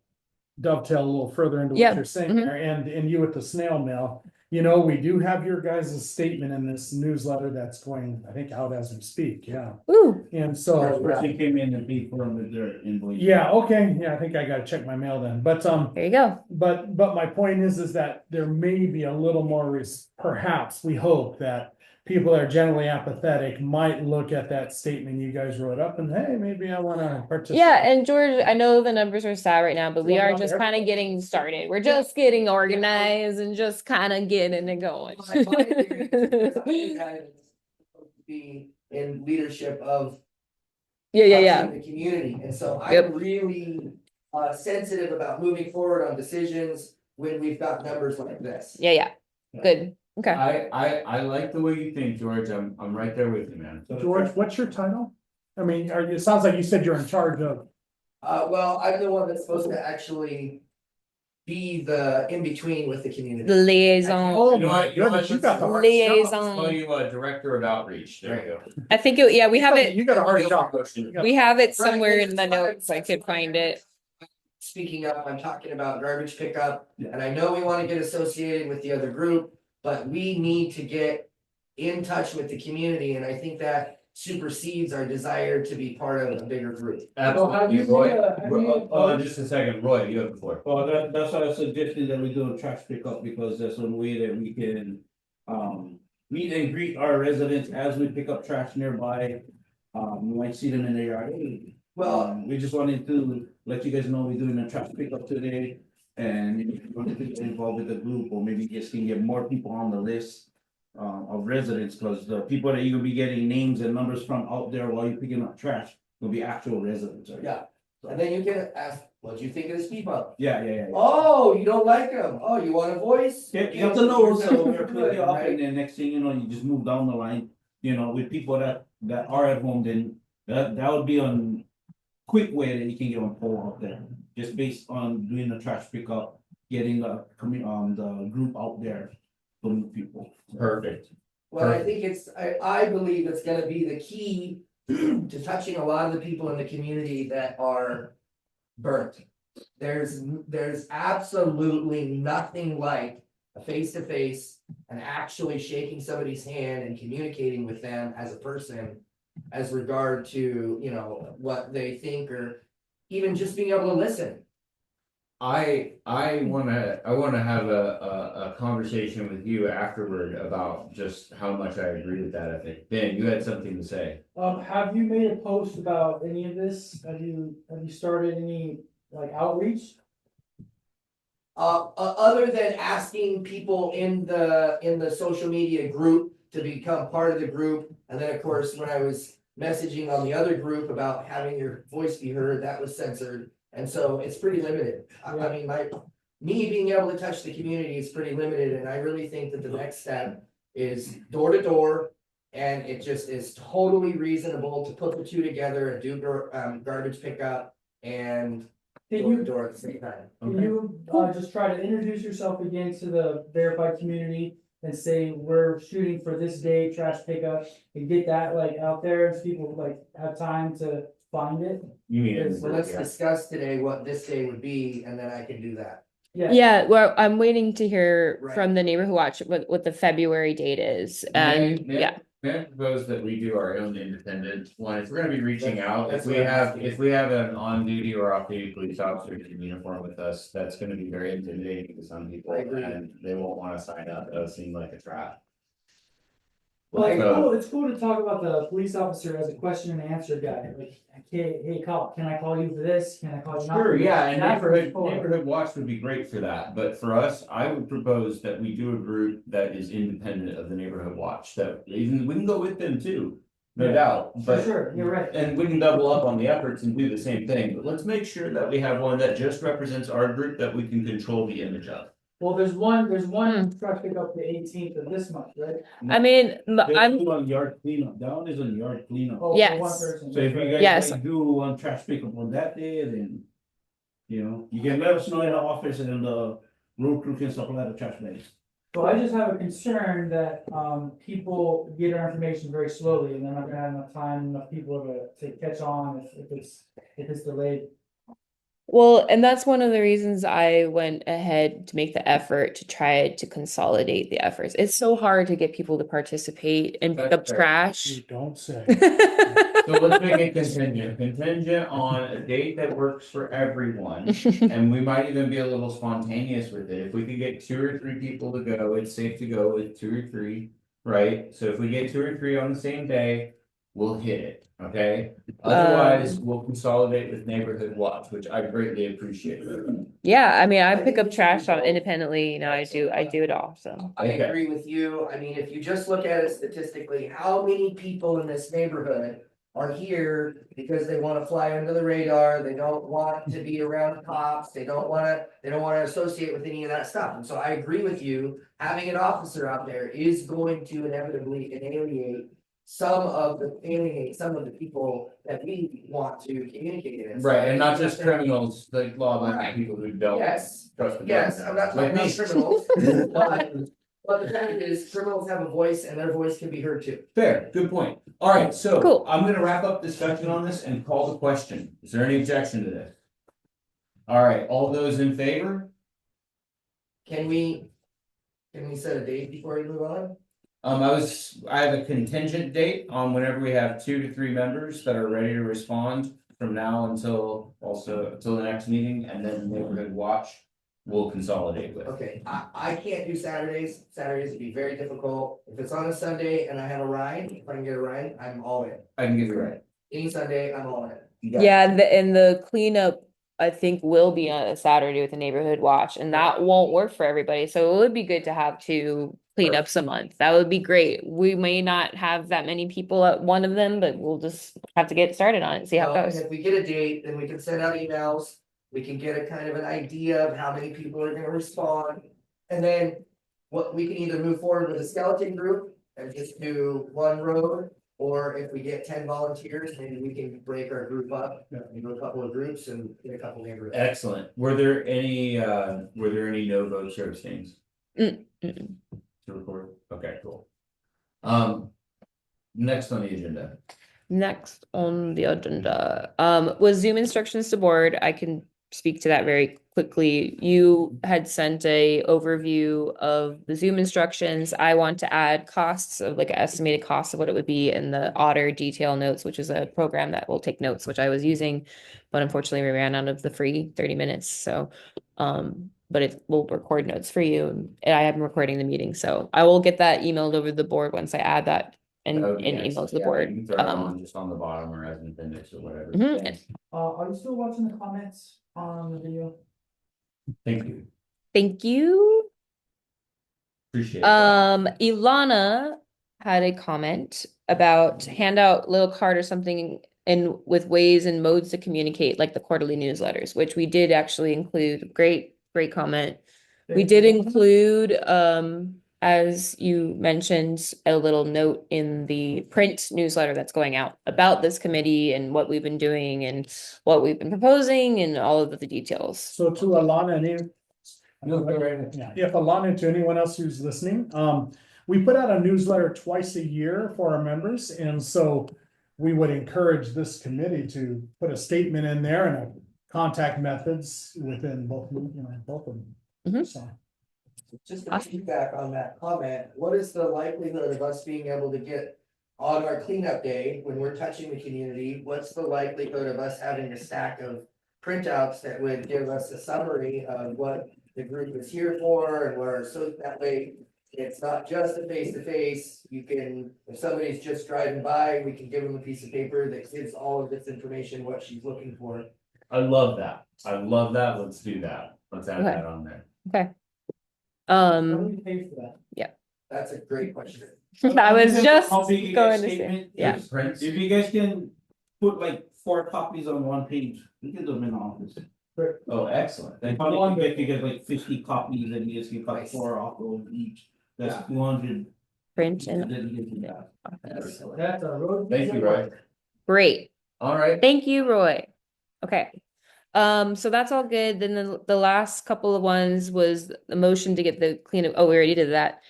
dovetail a little further into Yeah, what you're saying mhm. there, and you with the snail mail. We do have your guys' statement in this newsletter that's going, I think, out as we speak, yeah. Ooh, And so, Person came in and paid for them with their invoice. yeah, okay, yeah, I think I gotta check my mail then, but there you go. but my point is that there may be a little more perhaps, we hope that people that are generally apathetic might look at that statement you guys wrote up and, hey, maybe I wanna participate. Yeah, and George, I know the numbers are sad right now, but we Well, are not just there. kind of getting started. We're just getting organized and just kind of getting it going. My theory is I think that it's supposed to be in leadership of. Yeah. The community, and so Yep. I'm really sensitive about moving forward on decisions when we've got numbers like this. Yeah. Good. Okay. I like the way you think, George. I'm right there with you, man. George, what's your title? I mean, it sounds like you said you're in charge of. Well, I'm the one that's supposed to actually be the in-between with the community. The liaison. Oh You know my what, you know what, goodness, you got the hard Liaison. Call you Director of Outreach. There you go. I think yeah, we have it. You got a hard job. We have it somewhere in the notes. I could find it. Speaking up, I'm talking about garbage pickup, Yeah. and I know we wanna get associated with the other group, but we need to get in touch with the community, and I think that supersedes our desire to be part of a bigger group. Absolutely, Roy. Hold on just a second, Roy, you have the floor. Well, that's why I suggested that we do a trash pickup, because that's one way that we can, meet and greet our residents as we pick up trash nearby. You might see them in their yard, hey. Well, We just wanted to let you guys know we're doing a trash pickup today. And if you want to get involved with the group, or maybe just can get more people on the list. Of residents, because the people that you'll be getting names and numbers from out there while you're picking up trash will be actual residents, right? yeah, and then you can ask, what do you think of this speed bump? Yeah. Oh, you don't like them, oh, you want a voice? Yeah, you have to know, so You're we're good, you up, right? and then next thing you know, you just move down the line, with people that are at home, then that would be on. Quick way that you can get on poll out there, just based on doing the trash pickup, getting the group out there to meet people. Perfect. Well, I think I believe it's gonna be the key to touching a lot of the people in the community that are burnt. There's absolutely nothing like a face-to-face and actually shaking somebody's hand and communicating with them as a person. As regard to, you know, what they think or even just being able to listen. I wanna have a conversation with you afterward about just how much I agree with that, I think. Ben, you had something to say. Have you made a post about any of this? Have you started any like outreach? Other than asking people in the social media group to become part of the group, and then of course, when I was messaging on the other group about having your voice be heard, that was censored, and so it's pretty limited. I mean, me being able to touch the community is pretty limited, and I really think that the next step is door to door. And it just is totally reasonable to put the two together and do garbage pickup and Can door to you, door at the same time. can you, just try to introduce yourself again to the verified community? And say, we're shooting for this day, trash pickup, and get that like out there, so people like have time to find it. You mean, So let's discuss today what this day would be, and then I can do that. Yeah, well, I'm waiting to hear Right. from the neighborhood watch what the February date is, and yeah. May I propose that we do our own independent one, if we're gonna be reaching out, That's if what I'm we asking. have an on-duty or off-duty police officer in uniform with us, that's gonna be very intimidating to some people, I agree. and they won't wanna sign up, it'll seem like a trap. Well, So- it's cool to talk about the police officer as a question and answer guy, like, hey, can I call you for this, can I call you not? Sure, for this? yeah, and That's what it's for. neighborhood watch would be great for that, but for us, I would propose that we do a group that is independent of the neighborhood watch, that even, we can go with them too. No Yeah, doubt, For but, sure, you're right. and we can double up on the efforts and do the same thing, but let's make sure that we have one that just represents our group that we can control the image of. Well, there's one trash pickup the 18th of this month, right? I mean, I'm, There's on yard cleanup, that one is on yard cleanup. Oh, for Yes. one person. So if you guys Yes. like do one trash pickup on that day, then. You know, you can let us know in the office and then the road crew can supply the trash bags. So I just have a concern that, people get our information very slowly, and they're not gonna have enough time, enough people to catch on if it's delayed. well, and that's one of the reasons I went ahead to make the effort to try to consolidate the efforts. It's so hard to get people to participate and pick up That's fair. trash. You don't say. So let's make it contingent on a date that works for everyone. And we might even be a little spontaneous with it. If we could get 2 or 3 people to go, it's safe to go with 2 or 3, right? So if we get 2 or 3 on the same day, we'll hit it, okay? Otherwise, we'll consolidate with neighborhood watch, which I greatly appreciate. Yeah, I mean, I I pick think up we should trash do on both. independently, you know, I do it all, so. I Okay. agree with you. I mean, if you just look at it statistically, how many people in this neighborhood are here because they wanna fly under the radar, they don't want to be around cops, they don't wanna associate with any of that stuff. And so I agree with you, having an officer out there is going to inevitably alienate some of the people that we want to communicate in. So Right, and not I think just that- criminals, like law-abiding Right. people who don't Yes, trust the yes, government. I'm not Like talking me. about criminals, but the fact is, criminals have a voice and their voice can be heard too. Fair, good point. Alright, so Cool. I'm gonna wrap up discussion on this and call the question. Is there any objection to this? Alright, all those in favor? Can we set a date before we move on? I have a contingent date on whenever we have 2 to 3 members that are ready to respond from now until the next meeting, and then neighborhood watch will consolidate with. Okay, I can't do Saturdays. Saturdays would be very difficult. If it's on a Sunday and I have a ride, if I can get a ride, I'm all in. I can give you right. Any Sunday, I'm all in. You got it. Yeah, and the cleanup, I think, will be on a Saturday with the neighborhood watch, and that won't work for everybody, so it would be good to have 2 cleanups a month. That would be great. We may not have that many people at one of them, but we'll just have to get started on it, see how it And goes. if we get a date, then we can send out emails. We can get a kind of an idea of how many people are gonna respond. And then what we can either move forward with a skeleton group and just do one road. Or if we get 10 volunteers, maybe we can break our group up into a couple of groups and get a couple neighborhoods. Excellent. Were there any no votes or abstains Mm. to record? Okay, cool. Next on the agenda. Next on the agenda, was Zoom instructions to board. I can speak to that very quickly. You had sent a overview of the Zoom instructions. I want to add costs of like an estimated cost of what it would be in the Otter detail notes, which is a program that will take notes, which I was using, but unfortunately we ran out of the free 30 minutes. So, but it will record notes for you, and I have been recording the meeting, so I will get that emailed over to the board once I add that and That would be email to excellent. the Yeah, board. you can throw it on just on the bottom or as an appendix or whatever. Mhm. Are you still watching the comments on the video? Thank you. Thank you. Appreciate that. Ilana had a comment about hand out little card or something and with ways and modes to communicate, like the quarterly newsletters, which we did actually include. Great comment. We did include, as you mentioned, a little note in the print newsletter that's going out about this committee and what we've been doing and what we've been proposing and all of the details. So to Alana and if Yeah. Alana, to anyone else who's listening, we put out a newsletter twice a year for our members, and so we would encourage this committee to put a statement in there and a contact methods within both, both of them. Mhm. So, Just to feedback on that comment, what is the likelihood of us being able to get on our cleanup day, when we're touching the community, what's the likelihood of us having a stack of printouts that would give us a summary of what the group is here for and where, so that way it's not just a face-to-face, you can, if somebody's just driving by, we can give them a piece of paper that gives all of this information, what she's looking for. I love that. I love that. Let's do that. Let's add Okay. that on there. Okay. How do you pay for that? That's a great question. I was just How big you going guys to say, statement? yeah. Prints. If you guys can put like 4 copies on one page, we can do them in the office. Oh, excellent. Thank If you. you get like 50 copies and you just get like 4 off of each, that's 200. Print and Then you can do that. That's a road. Thank you, Roy. great. All right. Thank you, Roy. Okay. So that's all good. Then the last couple of ones was the motion to get the cleanup. Oh, we already did that.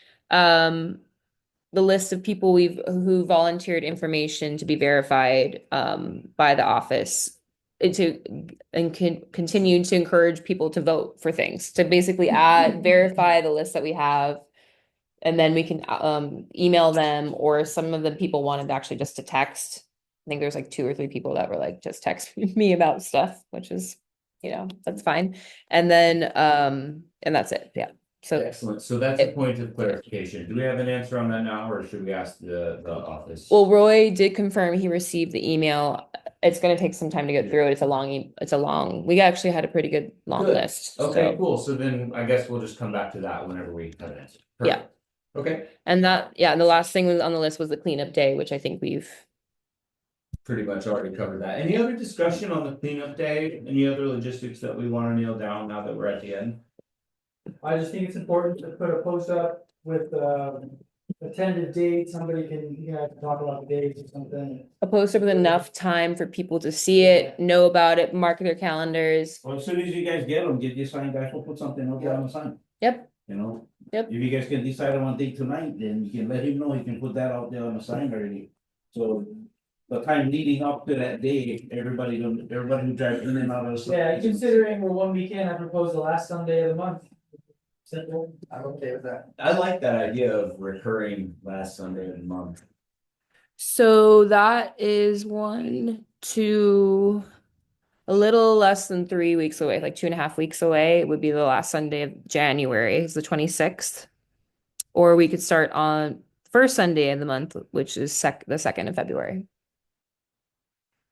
The list of people who volunteered information to be verified by the office continue to encourage people to vote for things, to basically verify the list that we have. And then we can email them, or some of the people wanted actually just to text. I think there's like 2 or 3 people that were like, just text me about stuff, which is, that's fine. And then, and that's it. Yeah. So Excellent. So that's a point of clarification. Do we have an answer on that now, or should we ask the office? well, Roy did confirm he received the email. It's going to take some time to get through it. We actually had a pretty good long Good. list. Okay, so- cool. So then I guess we'll just come back to that whenever we have an answer. Yeah. Perfect. Okay, And the last thing on the list was the cleanup day, which I think we've. pretty much already covered that. Any other discussion on the cleanup day? Any other logistics that we want to nail down now that we're at the end? I just think it's important to put a post up with attended date, somebody can, talk about the dates or something. A poster with enough time for people to see it, know about it, mark their calendars. Well, as soon as you guys get them, get your sign guys, we'll put something up there on the sign. Yep. You know? Yep. If you guys can decide on one date tonight, then you can let him know, he can put that out there on the sign already. So the time leading up to that day, everybody who drives in and out of. Yeah, considering we're 1 week in, I propose the last Sunday of the month. Simple. I'm okay with that. I like that idea of recurring last Sunday of the month. So that is a little less than 3 weeks away, like 2.5 weeks away. It would be the last Sunday of January, is the 26th. Or we could start on first Sunday of the month, which is the 2nd of February.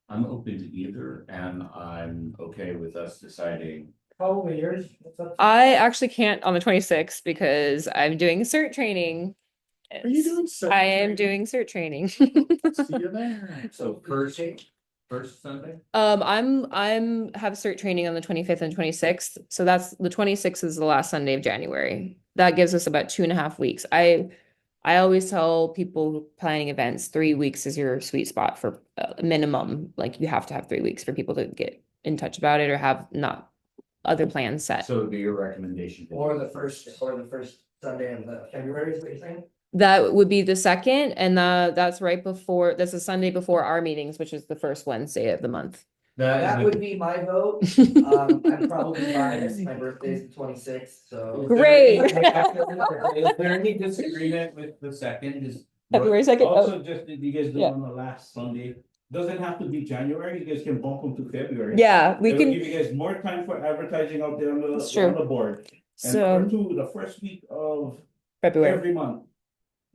I'm open to either, and I'm okay with us deciding. Probably yours. What's up? I actually can't on the 26th because I'm doing cert training. Are you doing cert I am training? doing cert training. See you there. So first Sunday? I'm have cert training on the 25th and 26th. So that's the 26th is the last Sunday of January. That gives us about 2.5 weeks. I always tell people planning events, 3 weeks is your sweet spot for a minimum. Like you have to have 3 weeks for people to get in touch about it or have not other plans set. So it would be your recommendation. Or the first Sunday of the February, is what you're saying? That would be the second, and that's right before, that's a Sunday before our meetings, which is the first Wednesday of the month. That would be my vote. I'm probably biased. My birthday's the 26th, so. Great. Is there any disagreement with the second? Just February 2nd. Oh, Also, just did you guys do Yeah. on the last Sunday? Doesn't have to be January, you guys can bump them to February. yeah, we It'll can, give you guys more time for advertising out there on That's true. the board. And so number two, the first week of February, every month.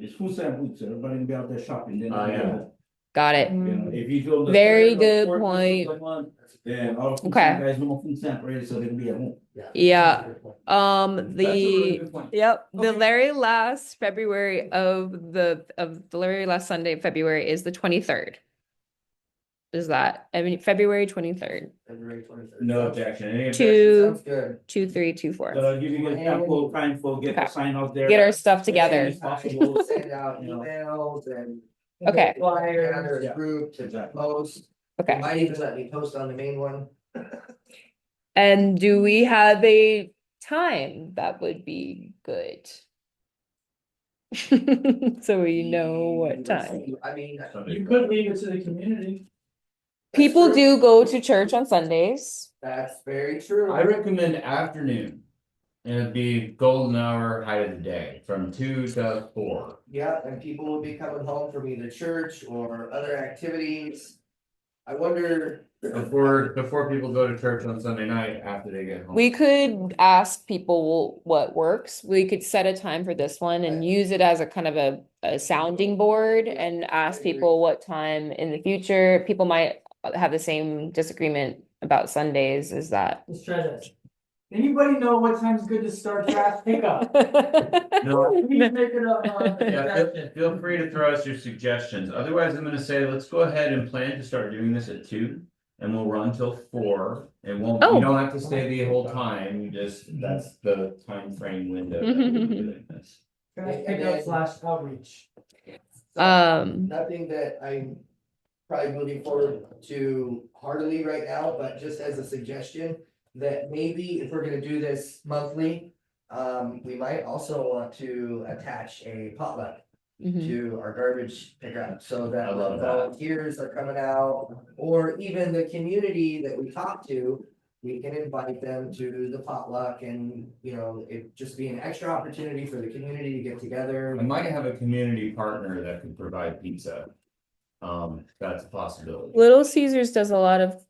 It's food stamp week, so everybody will be out there shopping, then. Yeah. got it. You know, if you do. the Very third or good fourth week of point. the month, Then all the food Okay. stamp guys know food stamp ready, so they can be at home. Yeah, That's a really the, good point. yep, the Okay. very last February of the very last Sunday of February is the 23rd. Is that, I mean, February 23rd, February 23rd. No objection. Any Two- Sounds good. 2, 3, 2, 4. So I'll give you guys ample time for get Okay. the sign out there. Get our stuff as together. soon as possible. We'll send out You know. emails and. Okay. Gather Yeah. a group to Exactly. post. They Okay, might even let me post on the main one. and do we have a time that would be good? So we know what time. I mean. You could leave it to the community. People That's true. do go to church on Sundays. That's very true. I recommend afternoon. And it'd be golden hour, height of the day, from 2 to 4. Yeah, and people will be coming home from either church or other activities. I wonder. Before people go to church on Sunday night, after they get home. We could ask people what works. We could set a time for this one and use it as a kind of a sounding board and ask people what time in the future. People might have the same disagreement about Sundays, is that? Let's try this. Anybody know what time's good to start trash pickup? No. Please make it up. Yeah, feel free to throw us your suggestions. Otherwise, I'm gonna say, let's go ahead and plan to start doing this at 2. And we'll run till 4. It won't, Oh. you don't have to stay the whole time, you just, that's the time frame window that we're doing this. Trash pickup / outreach. Nothing that I'm probably moving forward to heartily right now, but just as a suggestion. That maybe if we're gonna do this monthly, we might also want to attach a potluck Mhm. to our garbage pickup. So I that love when that. volunteers are coming out, or even the community that we talk to. We can invite them to the potluck and, you know, it just be an extra opportunity for the community to get together. I might have a community partner that could provide pizza. That's a possibility. Little Caesars does a lot of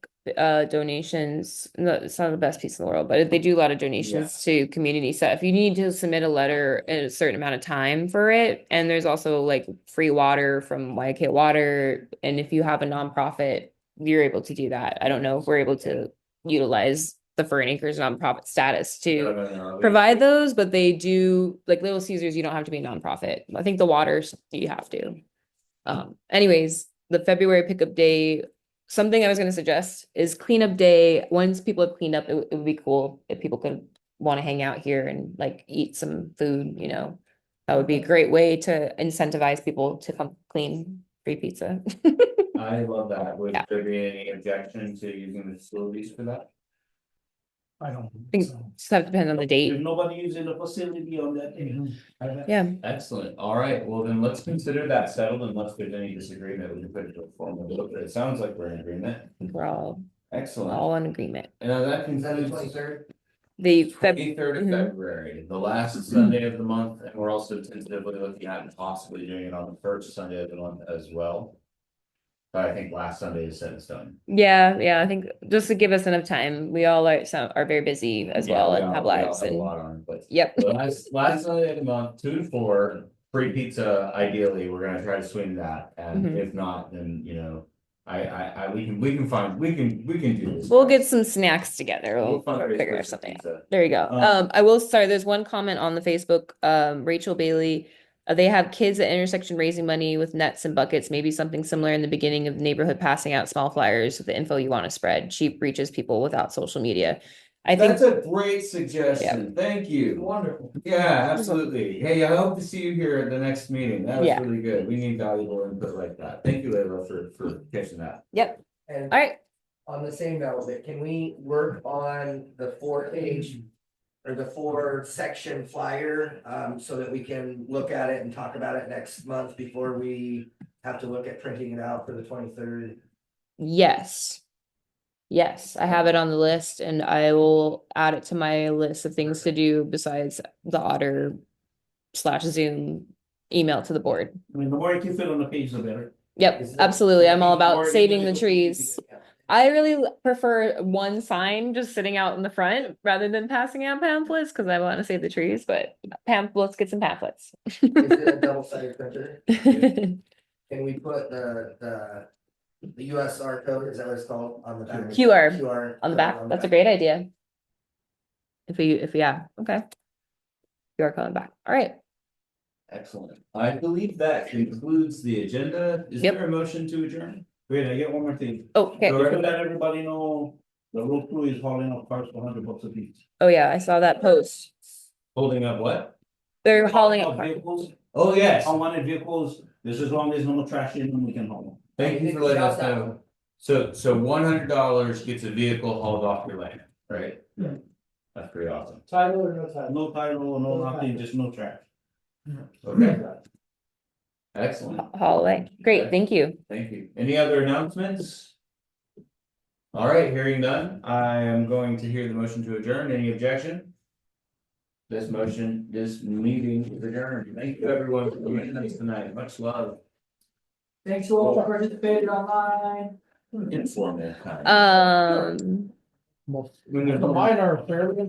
donations. No, it's not the best pizza in the world, but they do a lot of donations to community stuff. You need to submit a letter in a certain amount of time for it. And there's also like free water from YK Water. And if you have a nonprofit, you're able to do that. I don't know if we're able to utilize the Fern Acres nonprofit status to provide those, but they do, like Little Caesars, you don't have to be a nonprofit. I think the waters you have to. Anyways, the February pickup day, something I was gonna suggest is cleanup day. Once people have cleaned up, it would be cool if people could want to hang out here and like eat some food, you know. That would be a great way to incentivize people to come clean free pizza. I love that. Would Yeah. there be any objection to using the facilities for that? I don't think think so. Just have to depend on the If date. nobody using the facility on that day. Yeah, Excellent. All right, well then let's consider that settled unless there's any disagreement. We can put it to a formal vote, but it sounds like we're in agreement. we're all Excellent. in agreement. And now that Is that the concludes 23rd? The 23rd of Mhm. February, the last Sunday of the month, and we're also tentatively looking at possibly doing it on the first Sunday of the month as well. But I think last Sunday is set in stone. yeah, I think just to give us enough time, we all are very busy as Yeah, well we and all- have we all lives have a and lot on, but yep. the last Sunday of the month, 2 to 4, free pizza, ideally, we're gonna try to swing that, and Mhm. if not, then, you know. We can do this. We'll get some snacks together. We'll We'll fundraise figure for out some something out. pizza. There you go. I will sorry, there's one comment on the Facebook, Rachel Bailey. They have kids at intersection raising money with nets and buckets, maybe something similar in the beginning of the neighborhood, passing out small flyers with the info you want to spread. She reaches people without social media. I think That's a great suggestion, thank you. Wonderful. Yeah, absolutely. Hey, I hope to see you here at the next meeting. That was Yeah. really good. We need valuable input like that. Thank you, Layla, for catching that. yep. And All right. on the same note, that can we work on the 4-H or the 4-section flyer, so that we can look at it and talk about it next month before we have to look at printing it out for the 23rd. Yes. Yes, I have it on the list and I will add it to my list of things to do besides the Otter/Zoom email to the board. I mean, the more you can fit on the page, the better. Yep, Is it- absolutely. I'm all More about saving the individual trees. I really prefer one sign just sitting out in the front rather than passing out pamphlets because I want to save the trees, but pamphlets, get some pamphlets. Is it a double-sided printer? Can we put the USR code, is that what it's called, on the back? QR QR on the code back. That's a great idea. Yeah, okay. You are coming back. All right. Excellent. I believe that concludes the agenda. Is Yep. there a motion to adjourn? Wait, I get one more thing. Oh, okay. Go right To let ahead. everybody know, the road crew is hauling up cars for $100 a piece. Oh, yeah, I saw that post. Holding up what? They're hauling Up up. vehicles, Oh, yes. unwanted vehicles, this as long as no trash in them, we can haul them. Thank you for letting us know. So $100 gets a vehicle hauled off your land, right? Yeah. That's pretty awesome. Title or no title? No title, no nothing, just no trash. Okay. Excellent. Haul away. Great, thank you. Thank you. Any other announcements? All right, hearing none, I am going to hear the motion to adjourn. Any objection? This meeting is adjourned. Thank you, everyone, for joining us tonight. Much love. Thanks to all who participated online. Informal kind. Um. When there's no- Mine are fairly